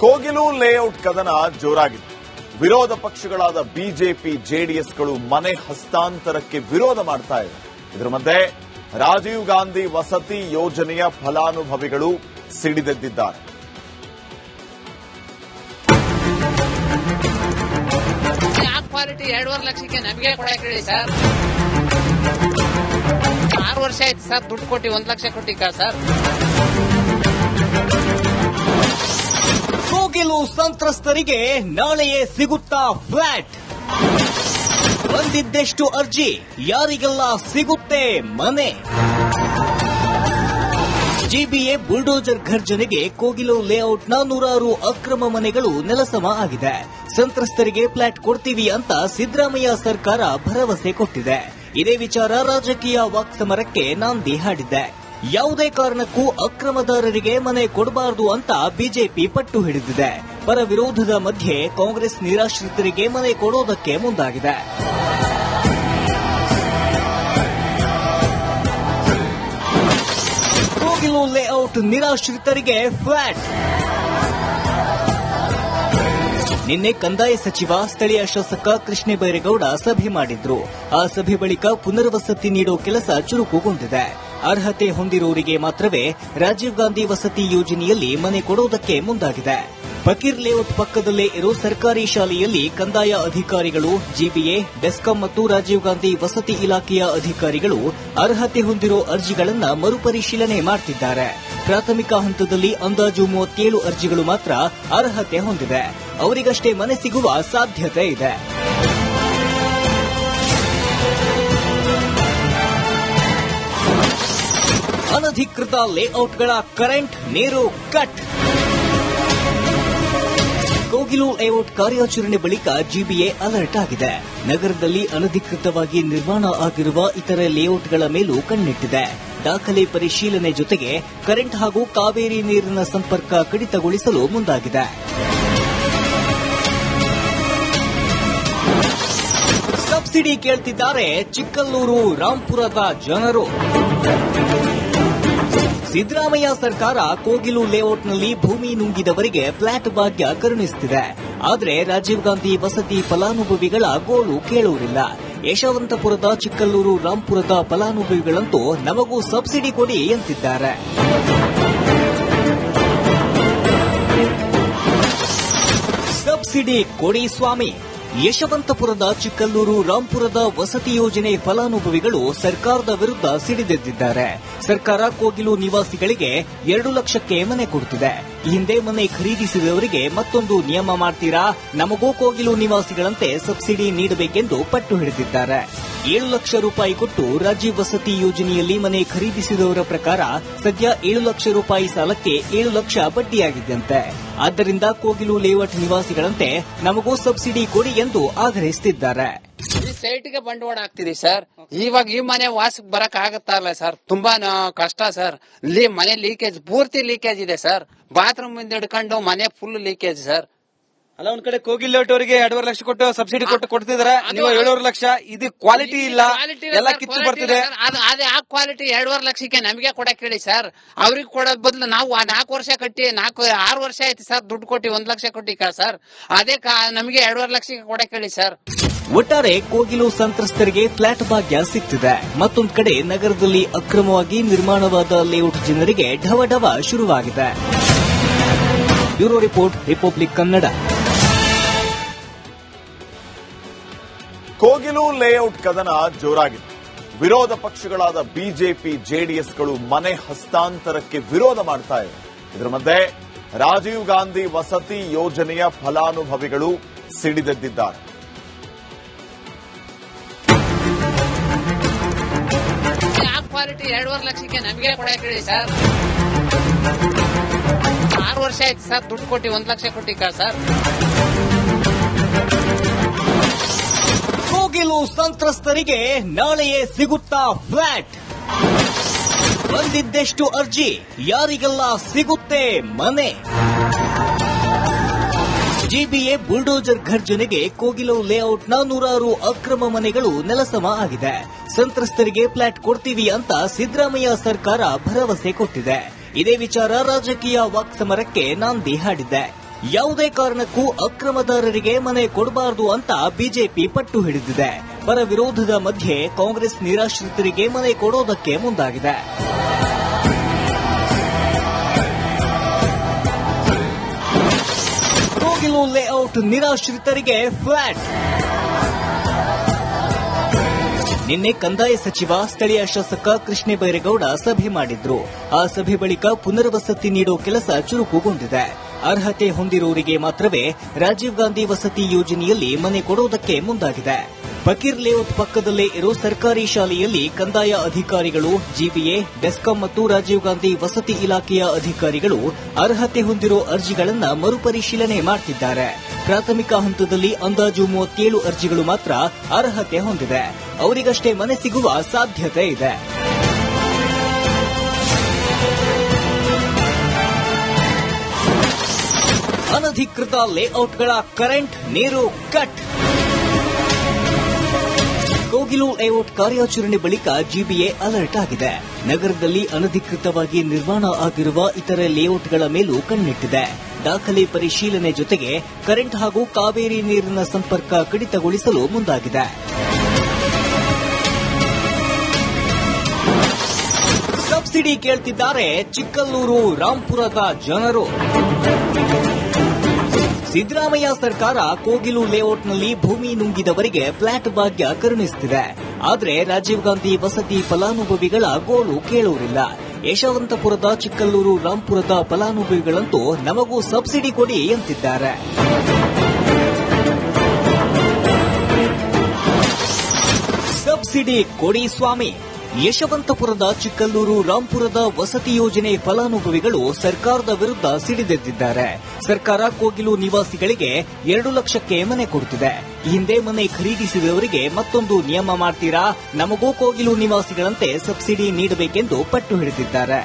Kogilu layout ಕದನ ಜೋರಾಗಿದೆ. ವಿರೋಧ ಪಕ್ಷಗಳಾದ ಬಿಜೆಪಿ, ಜೆಡಿಎಸ್ಗಳು ಮನೆ ಹಸ್ತಾಂತರಕ್ಕೆ ವಿರೋಧ ಮಾಡ್ತಾ ಇವೆ. ಇದರ ಮಧ್ಯೆ ರಾಜೀವ್ ಗಾಂಧಿ ವಸತಿ ಯೋಜನೆಯ ಫಲಾನುಭವಿಗಳು ಸಿಡಿದೆದ್ದಿದ್ದಾರೆ. ಕ್ವಾಲಿಟಿ 2.5 ಲಕ್ಷಕ್ಕೆ ನಮಗೆ ಕೊಡಕ್ಕೆ ಹೇಳಿ ಸರ್. 6 ವರ್ಷ ಆಯ್ತು ಸರ್, ದುಡ್ಡು ಕೊಟ್ಟು 1 ಲಕ್ಷ ಕೊಟ್ಟಿಕ್ಕ ಸರ್. ಕೋಗಿಲು ಸಂತ್ರಸ್ತರಿಗೆ ನಾಳೆಯೇ ಸಿಗುತ್ತಾ ಫ್ಲಾಟ್? ಬಂದಿದ್ದೆಷ್ಟು ಅರ್ಜಿ, ಯಾರಿಗೆಲ್ಲ ಸಿಗುತ್ತೆ ಮನೆ? ಜಿಬಿಎ ಬುಲ್ಡೋಜರ್ ಘರ್ಜನೆಗೆ ಕೋಗಿಲು ಲೇಔಟ್ನ 106 ಅಕ್ರಮ ಮನೆಗಳು ನೆಲಸಮ ಆಗಿದೆ. ಸಂತ್ರಸ್ತರಿಗೆ ಫ್ಲಾಟ್ ಕೊಡ್ತೀವಿ ಅಂತ ಸಿದ್ದರಾಮಯ್ಯ ಸರ್ಕಾರ ಭರವಸೆ ಕೊಟ್ಟಿದೆ. ಇದೇ ವಿಚಾರ ರಾಜಕೀಯ ವಾಕ್ಸಮರಕ್ಕೆ ನಾಂದಿ ಹಾಡಿದೆ. ಯಾವುದೇ ಕಾರಣಕ್ಕೂ ಅಕ್ರಮದಾರರಿಗೆ ಮನೆ ಕೊಡಬಾರದು ಅಂತ ಬಿಜೆಪಿ ಪಟ್ಟು ಹಿಡಿದಿದೆ. ಪರ ವಿರೋಧದ ಮಧ್ಯೆ ಕಾಂಗ್ರೆಸ್ ನಿರಾಶ್ರಿತರಿಗೆ ಮನೆ ಕೊಡೋದಕ್ಕೆ ಮುಂದಾಗಿದೆ. ಕೋಗಿಲು ಲೇಔಟ್ ನಿರಾಶ್ರಿತರಿಗೆ ಫ್ಲಾಟ್. ನಿನ್ನೆ ಕಂದಾಯ ಸಚಿವ ಸ್ಥಳೀಯ ಶಾಸಕ ಕೃಷ್ಣ ಬೈರೇಗೌಡ ಸಭೆ ಮಾಡಿದ್ರು. ಆ ಸಭೆ ಬಳಿಕ ಪುನರ್ವಸತಿ ನೀಡೋ ಕೆಲಸ ಚುರುಕುಗೊಂಡಿದೆ. ಅರ್ಹತೆ ಹೊಂದಿರುವವರಿಗೆ ಮಾತ್ರವೇ ರಾಜೀವ್ ಗಾಂಧಿ ವಸತಿ ಯೋಜನೆಯಲ್ಲಿ ಮನೆ ಕೊಡುವುದಕ್ಕೆ ಮುಂದಾಗಿದೆ. ಫಕೀರ್ ಲೇಔಟ್ ಪಕ್ಕದಲ್ಲೇ ಇರೋ ಸರ್ಕಾರಿ ಶಾಲೆಯಲ್ಲಿ ಕಂದಾಯ ಅಧಿಕಾರಿಗಳು, ಜಿಬಿಎ, ಬೆಸ್ಕಾಂ ಮತ್ತು ರಾಜೀವ್ ಗಾಂಧಿ ವಸತಿ ಇಲಾಖೆಯ ಅಧಿಕಾರಿಗಳು ಅರ್ಹತೆ ಹೊಂದಿರೋ ಅರ್ಜಿಗಳನ್ನು ಮರುಪರಿಶೀಲನೆ ಮಾಡುತ್ತಿದ್ದಾರೆ. ಪ್ರಾಥಮಿಕ ಹಂತದಲ್ಲಿ ಅಂದಾಜು 37 ಅರ್ಜಿಗಳು ಮಾತ್ರ ಅರ್ಹತೆ ಹೊಂದಿವೆ. ಅವರಿಗಷ್ಟೇ ಮನೆ ಸಿಗುವ ಸಾಧ್ಯತೆ ಇದೆ. ಅನಧಿಕೃತ ಲೇಔಟ್ಗಳ ಕರೆಂಟ್, ನೀರು ಕಟ್. ಕೋಗಿಲು ಲೇಔಟ್ ಕಾರ್ಯಾಚರಣೆ ಬಳಿಕ ಜಿಬಿಎ ಅಲರ್ಟ್ ಆಗಿದೆ. ನಗರದಲ್ಲಿ ಅನಧಿಕೃತವಾಗಿ ನಿರ್ಮಾಣ ಆಗಿರುವ ಇತರೆ ಲೇಔಟ್ಗಳ ಮೇಲೂ ಕಣ್ಣಿಟ್ಟಿದೆ. ದಾಖಲೆ ಪರಿಶೀಲನೆ ಜೊತೆಗೆ ಕರೆಂಟ್ ಹಾಗೂ ಕಾವೇರಿ ನೀರಿನ ಸಂಪರ್ಕ ಕಡಿತಗೊಳಿಸಲು ಮುಂದಾಗಿದೆ. ಸಬ್ಸಿಡಿ ಕೇಳ್ತಿದ್ದಾರೆ ಚಿಕ್ಕಲ್ಲೂರು, ರಾಂಪುರದ ಜನರು. ಸಿದ್ದರಾಮಯ್ಯ ಸರ್ಕಾರ ಕೋಗಿಲು ಲೇಔಟ್ನಲ್ಲಿ ಭೂಮಿ ನುಂಗಿದವರಿಗೆ ಫ್ಲಾಟ್ ಭಾಗ್ಯ ಕರುಣಿಸುತ್ತಿದೆ. ಆದರೆ ರಾಜೀವ್ ಗಾಂಧಿ ವಸತಿ ಫಲಾನುಭವಿಗಳ ಗೋಳು ಕೇಳುವುದಿಲ್ಲ. ಯಶವಂತಪುರದ, ಚಿಕ್ಕಲ್ಲೂರು, ರಾಂಪುರದ ಫಲಾನುಭವಿಗಳಂತೂ ನಮಗೂ ಸಬ್ಸಿಡಿ ಕೊಡಿ ಎಂತಿದ್ದಾರೆ. ಸಬ್ಸಿಡಿ ಕೊಡಿ ಸ್ವಾಮಿ. ಯಶವಂತಪುರದ, ಚಿಕ್ಕಲ್ಲೂರು, ರಾಂಪುರದ ವಸತಿ ಯೋಜನೆ ಫಲಾನುಭವಿಗಳು ಸರ್ಕಾರದ ವಿರುದ್ಧ ಸಿಡಿದೆದ್ದಿದ್ದಾರೆ. ಸರ್ಕಾರ ಕೋಗಿಲು ನಿವಾಸಿಗಳಿಗೆ 2 ಲಕ್ಷಕ್ಕೆ ಮನೆ ಕೊಡುತ್ತಿದೆ. ಈ ಹಿಂದೆ ಮನೆ ಖರೀದಿಸಿದವರಿಗೆ ಮತ್ತೊಂದು ನಿಯಮ ಮಾಡ್ತೀರಾ? ನಮಗೂ ಕೋಗಿಲು ನಿವಾಸಿಗಳಂತೆ ಸಬ್ಸಿಡಿ ನೀಡಬೇಕೆಂದು ಪಟ್ಟು ಹಿಡಿದಿದ್ದಾರೆ. 7 ಲಕ್ಷ ರೂಪಾಯಿ ಕೊಟ್ಟು ರಾಜೀವ್ ವಸತಿ ಯೋಜನೆಯಲ್ಲಿ ಮನೆ ಖರೀದಿಸಿದವರ ಪ್ರಕಾರ ಸದ್ಯ 7 ಲಕ್ಷ ರೂಪಾಯಿ ಸಾಲಕ್ಕೆ 7 ಲಕ್ಷ ಬಡ್ಡಿಯಾಗಿದ್ದಂತೆ. ಆದ್ದರಿಂದ ಕೋಗಿಲು ಲೇಔಟ್ ನಿವಾಸಿಗಳಂತೆ ನಮಗೂ ಸಬ್ಸಿಡಿ ಕೊಡಿ ಎಂದು ಆಗ್ರಹಿಸುತ್ತಿದ್ದಾರೆ. ಈ ಸೈಟ್ಗೆ ಬಂಡವಾಳ ಆಗ್ತಿದೆ ಸರ್. ಇವಾಗ ಈ ಮನೆ ವಾಸಕ್ಕೆ ಬರಕ್ ಆಗತ್ತಲ್ಲ ಸರ್, ತುಂಬಾ ಕಷ್ಟ ಸರ್. ಇಲ್ಲಿ ಮನೆ ಲೀಕೇಜ್, ಪೂರ್ತಿ ಲೀಕೇಜ್ ಇದೆ ಸರ್. ಬಾತ್ರೂಮ್ ಇಂದ ಹಿಡ್ಕೊಂಡು ಮನೆ ಫುಲ್ ಲೀಕೇಜ್ ಸರ್. ಅಲ್ಲ, ಒಂದ್ ಕಡೆ ಕೋಗಿಲ್ ಲೇಔಟ್ ಅವರಿಗೆ 2.5 ಲಕ್ಷ ಕೊಟ್ಟು ಸಬ್ಸಿಡಿ ಕೊಡ್ತಿದಾರೆ. ನೀವು 7.5 ಲಕ್ಷ. ಇದು ಕ್ವಾಲಿಟಿ ಇಲ್ಲ, ಎಲ್ಲ ಕಿತ್ತು ಬರ್ತಿದೆ. ಅದೇ ಆ ಕ್ವಾಲಿಟಿ 2.5 ಲಕ್ಷಕ್ಕೆ ನಮಗೆ ಕೊಡಕ್ ಹೇಳಿ ಸರ್. ಅವ್ರಿಗೆ ಕೊಡೋದ್ ಬದಲು ನಾವು 4 ವರ್ಷ ಕಟ್ಟಿ 6 ವರ್ಷ ಆಯ್ತು ಸರ್, ದುಡ್ಡು ಕೊಟ್ಟು 1 ಲಕ್ಷ ಕೊಟ್ಟಿಕ್ಕ ಸರ್. ಅದೇ ನಮಗೆ 2.5 ಲಕ್ಷಕ್ಕೆ ಕೊಡಕ್ ಹೇಳಿ ಸರ್. ಒಟ್ಟಾರೆ ಕೋಗಿಲು ಸಂತ್ರಸ್ತರಿಗೆ ಫ್ಲಾಟ್ ಭಾಗ್ಯ ಸಿಗ್ತಿದೆ. ಮತ್ತೊಂದು ಕಡೆ ನಗರದಲ್ಲಿ ಅಕ್ರಮವಾಗಿ ನಿರ್ಮಾಣವಾದ ಲೇಔಟ್ ಜನರಿಗೆ ಢವಢವ ಶುರುವಾಗಿದೆ. Bureau report, republic Kannada. Kogilu layout ಕದನ ಜೋರಾಗಿದೆ. ವಿರೋಧ ಪಕ್ಷಗಳಾದ ಬಿಜೆಪಿ, ಜೆಡಿಎಸ್ಗಳು ಮನೆ ಹಸ್ತಾಂತರಕ್ಕೆ ವಿರೋಧ ಮಾಡ್ತಾ ಇವೆ. ಇದರ ಮಧ್ಯೆ ರಾಜೀವ್ ಗಾಂಧಿ ವಸತಿ ಯೋಜನೆಯ ಫಲಾನುಭವಿಗಳು ಸಿಡಿದೆದ್ದಿದ್ದಾರೆ. ಕ್ವಾಲಿಟಿ 2.5 ಲಕ್ಷಕ್ಕೆ ನಮಗೆ ಕೊಡಕ್ಕೆ ಹೇಳಿ ಸರ್. 6 ವರ್ಷ ಆಯ್ತು ಸರ್, ದುಡ್ಡು ಕೊಟ್ಟು 1 ಲಕ್ಷ ಕೊಟ್ಟಿಕ್ಕ ಸರ್. ಕೋಗಿಲು ಸಂತ್ರಸ್ತರಿಗೆ ನಾಳೆಯೇ ಸಿಗುತ್ತಾ ಫ್ಲಾಟ್? ಬಂದಿದ್ದೆಷ್ಟು ಅರ್ಜಿ, ಯಾರಿಗೆಲ್ಲ ಸಿಗುತ್ತೆ ಮನೆ? ಜಿಬಿಎ ಬುಲ್ಡೋಜರ್ ಘರ್ಜನೆಗೆ ಕೋಗಿಲು ಲೇಔಟ್ನ 106 ಅಕ್ರಮ ಮನೆಗಳು ನೆಲಸಮ ಆಗಿದೆ. ಸಂತ್ರಸ್ತರಿಗೆ ಫ್ಲಾಟ್ ಕೊಡ್ತೀವಿ ಅಂತ ಸಿದ್ದರಾಮಯ್ಯ ಸರ್ಕಾರ ಭರವಸೆ ಕೊಟ್ಟಿದೆ. ಇದೇ ವಿಚಾರ ರಾಜಕೀಯ ವಾಕ್ಸಮರಕ್ಕೆ ನಾಂದಿ ಹಾಡಿದೆ. ಯಾವುದೇ ಕಾರಣಕ್ಕೂ ಅಕ್ರಮದಾರರಿಗೆ ಮನೆ ಕೊಡಬಾರದು ಅಂತ ಬಿಜೆಪಿ ಪಟ್ಟು ಹಿಡಿದಿದೆ. ಪರ ವಿರೋಧದ ಮಧ್ಯೆ ಕಾಂಗ್ರೆಸ್ ನಿರಾಶ್ರಿತರಿಗೆ ಮನೆ ಕೊಡೋದಕ್ಕೆ ಮುಂದಾಗಿದೆ. ಕೋಗಿಲು ಲೇಔಟ್ ನಿರಾಶ್ರಿತರಿಗೆ ಫ್ಲಾಟ್. ನಿನ್ನೆ ಕಂದಾಯ ಸಚಿವ ಸ್ಥಳೀಯ ಶಾಸಕ ಕೃಷ್ಣ ಬೈರೇಗೌಡ ಸಭೆ ಮಾಡಿದ್ರು. ಆ ಸಭೆ ಬಳಿಕ ಪುನರ್ವಸತಿ ನೀಡೋ ಕೆಲಸ ಚುರುಕುಗೊಂಡಿದೆ. ಅರ್ಹತೆ ಹೊಂದಿರುವವರಿಗೆ ಮಾತ್ರವೇ ರಾಜೀವ್ ಗಾಂಧಿ ವಸತಿ ಯೋಜನೆಯಲ್ಲಿ ಮನೆ ಕೊಡೋದಕ್ಕೆ ಮುಂದಾಗಿದೆ. ಫಕೀರ್ ಲೇಔಟ್ ಪಕ್ಕದಲ್ಲೇ ಇರೋ ಸರ್ಕಾರಿ ಶಾಲೆಯಲ್ಲಿ ಕಂದಾಯ ಅಧಿಕಾರಿಗಳು, ಜಿಬಿಎ, ಬೆಸ್ಕಾಂ ಮತ್ತು ರಾಜೀವ್ ಗಾಂಧಿ ವಸತಿ ಇಲಾಖೆಯ ಅಧಿಕಾರಿಗಳು ಅರ್ಹತೆ ಹೊಂದಿರೋ ಅರ್ಜಿಗಳನ್ನು ಮರುಪರಿಶೀಲನೆ ಮಾಡುತ್ತಿದ್ದಾರೆ. ಪ್ರಾಥಮಿಕ ಹಂತದಲ್ಲಿ ಅಂದಾಜು 37 ಅರ್ಜಿಗಳು ಮಾತ್ರ ಅರ್ಹತೆ ಹೊಂದಿದೆ. ಅವರಿಗಷ್ಟೇ ಮನೆ ಸಿಗುವ ಸಾಧ್ಯತೆ ಇದೆ. ಅನಧಿಕೃತ ಲೇಔಟ್ಗಳ ಕರೆಂಟ್, ನೀರು ಕಟ್. ಕೋಗಿಲು ಲೇಔಟ್ ಕಾರ್ಯಾಚರಣೆ ಬಳಿಕ ಜಿಬಿಎ ಅಲರ್ಟ್ ಆಗಿದೆ. ನಗರದಲ್ಲಿ ಅನಧಿಕೃತವಾಗಿ ನಿರ್ಮಾಣ ಆಗಿರುವ ಇತರೆ ಲೇಔಟ್ಗಳ ಮೇಲೂ ಕಣ್ಣಿಟ್ಟಿದೆ. ದಾಖಲೆ ಪರಿಶೀಲನೆ ಜೊತೆಗೆ ಕರೆಂಟ್ ಹಾಗೂ ಕಾವೇರಿ ನೀರಿನ ಸಂಪರ್ಕ ಕಡಿತಗೊಳಿಸಲು ಮುಂದಾಗಿದೆ. ಸಬ್ಸಿಡಿ ಕೇಳ್ತಿದ್ದಾರೆ ಚಿಕ್ಕಲ್ಲೂರು, ರಾಂಪುರದ ಜನರು. ಸಿದ್ದರಾಮಯ್ಯ ಸರ್ಕಾರ ಕೋಗಿಲು ಲೇಔಟ್ನಲ್ಲಿ ಭೂಮಿ ನುಂಗಿದವರಿಗೆ ಫ್ಲಾಟ್ ಭಾಗ್ಯ ಕರುಣಿಸುತ್ತಿದೆ. ಆದರೆ ರಾಜೀವ್ ಗಾಂಧಿ ವಸತಿ ಫಲಾನುಭವಿಗಳ ಗೋಳು ಕೇಳುವುದಿಲ್ಲ. ಯಶವಂತಪುರದ, ಚಿಕ್ಕಲ್ಲೂರು, ರಾಂಪುರದ ಫಲಾನುಭವಿಗಳಂತೂ ನಮಗೂ ಸಬ್ಸಿಡಿ ಕೊಡಿ ಎಂತಿದ್ದಾರೆ. ಸಬ್ಸಿಡಿ ಕೊಡಿ ಸ್ವಾಮಿ. ಯಶವಂತಪುರದ, ಚಿಕ್ಕಲ್ಲೂರು, ರಾಂಪುರದ ವಸತಿ ಯೋಜನೆ ಫಲಾನುಭವಿಗಳು ಸರ್ಕಾರದ ವಿರುದ್ಧ ಸಿಡಿದೆದ್ದಿದ್ದಾರೆ. ಸರ್ಕಾರ ಕೋಗಿಲು ನಿವಾಸಿಗಳಿಗೆ 2 ಲಕ್ಷಕ್ಕೆ ಮನೆ ಕೊಡುತ್ತಿದೆ. ಈ ಹಿಂದೆ ಮನೆ ಖರೀದಿಸಿದವರಿಗೆ ಮತ್ತೊಂದು ನಿಯಮ ಮಾಡ್ತೀರಾ, ನಮಗೂ ಕೋಗಿಲು ನಿವಾಸಿಗಳಂತೆ ಸಬ್ಸಿಡಿ ನೀಡಬೇಕೆಂದು ಪಟ್ಟು ಹಿಡಿದಿದ್ದಾರೆ.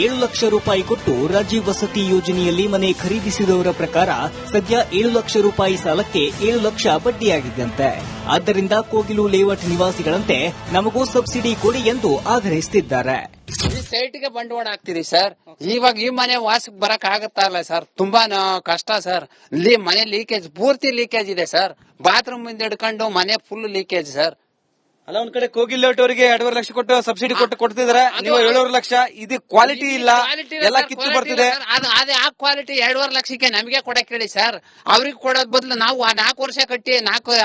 7 ಲಕ್ಷ ರೂಪಾಯಿ ಕೊಟ್ಟು ರಾಜೀವ್ ವಸತಿ ಯೋಜನೆಯಲ್ಲಿ ಮನೆ ಖರೀದಿಸಿದವರ ಪ್ರಕಾರ ಸದ್ಯ 7 ಲಕ್ಷ ರೂಪಾಯಿ ಸಾಲಕ್ಕೆ 7 ಲಕ್ಷ ಬಡ್ಡಿಯಾಗಿದ್ದಂತೆ. ಆದ್ದರಿಂದ ಕೋಗಿಲು ಲೇಔಟ್ ನಿವಾಸಿಗಳಂತೆ ನಮಗೂ ಸಬ್ಸಿಡಿ ಕೊಡಿ ಎಂದು ಆಗ್ರಹಿಸುತ್ತಿದ್ದಾರೆ. ಈ ಸೈಟ್ಗೆ ಬಂಡವಾಳ ಹಾಕ್ತಿರಿ ಸರ್. ಇವಾಗ ಈ ಮನೆ ವಾಸಕ್ಕೆ ಬರಕ್ ಆಗತ್ತಾ ಇಲ್ಲ ಸರ್. ತುಂಬಾ ಕಷ್ಟ ಸರ್. ಇಲ್ಲಿ ಮನೆ ಲೀಕೇಜ್, ಪೂರ್ತಿ ಲೀಕೇಜ್ ಇದೆ ಸರ್. ಬಾತ್ರೂಮ್ ಇಂದ ಹಿಡ್ಕೊಂಡು ಮನೆ ಫುಲ್ ಲೀಕೇಜ್ ಸರ್. ಅಲ್ಲ, ಒಂದ್ ಕಡೆ ಕೋಗಿಲ್ ಲೇಔಟ್ ಅವರಿಗೆ 2.5 ಲಕ್ಷ ಕೊಟ್ಟು ಸಬ್ಸಿಡಿ ಕೊಡ್ತಿದಾರೆ. ನೀವು 7.5 ಲಕ್ಷ. ಇದು ಕ್ವಾಲಿಟಿ ಇಲ್ಲ, ಎಲ್ಲ ಕಿತ್ತು ಬರ್ತಿದೆ. ಅದೇ ಆ ಕ್ವಾಲಿಟಿ 2.5 ಲಕ್ಷಕ್ಕೆ ನಮಗೆ ಕೊಡಕ್ ಹೇಳಿ ಸರ್. ಅವ್ರಿಗೆ ಕೊಡೋದ್ ಬದಲು ನಾವು 4 ವರ್ಷ ಕಟ್ಟಿ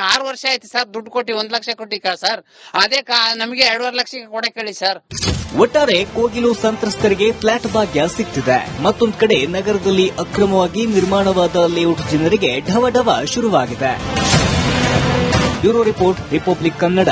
6 ವರ್ಷ ಆಯ್ತು ಸರ್, ದುಡ್ಡು ಕೊಟ್ಟಿ 1 ಲಕ್ಷ ಕೊಟ್ಟಿ ಸರ್. ಅದೇ ನಮಗೆ 2.5 ಲಕ್ಷಕ್ಕೆ ಕೊಡಕ್ ಹೇಳಿ ಸರ್. ಒಟ್ಟಾರೆ ಕೋಗಿಲು ಸಂತ್ರಸ್ತರಿಗೆ ಫ್ಲಾಟ್ ಭಾಗ್ಯ ಸಿಗ್ತಿದೆ. ಮತ್ತೊಂದು ಕಡೆ ನಗರದಲ್ಲಿ ಅಕ್ರಮವಾಗಿ ನಿರ್ಮಾಣವಾದ ಲೇಔಟ್ ಜನರಿಗೆ ಢವಢವ ಶುರುವಾಗಿದೆ. Bureau report, republic Kannada.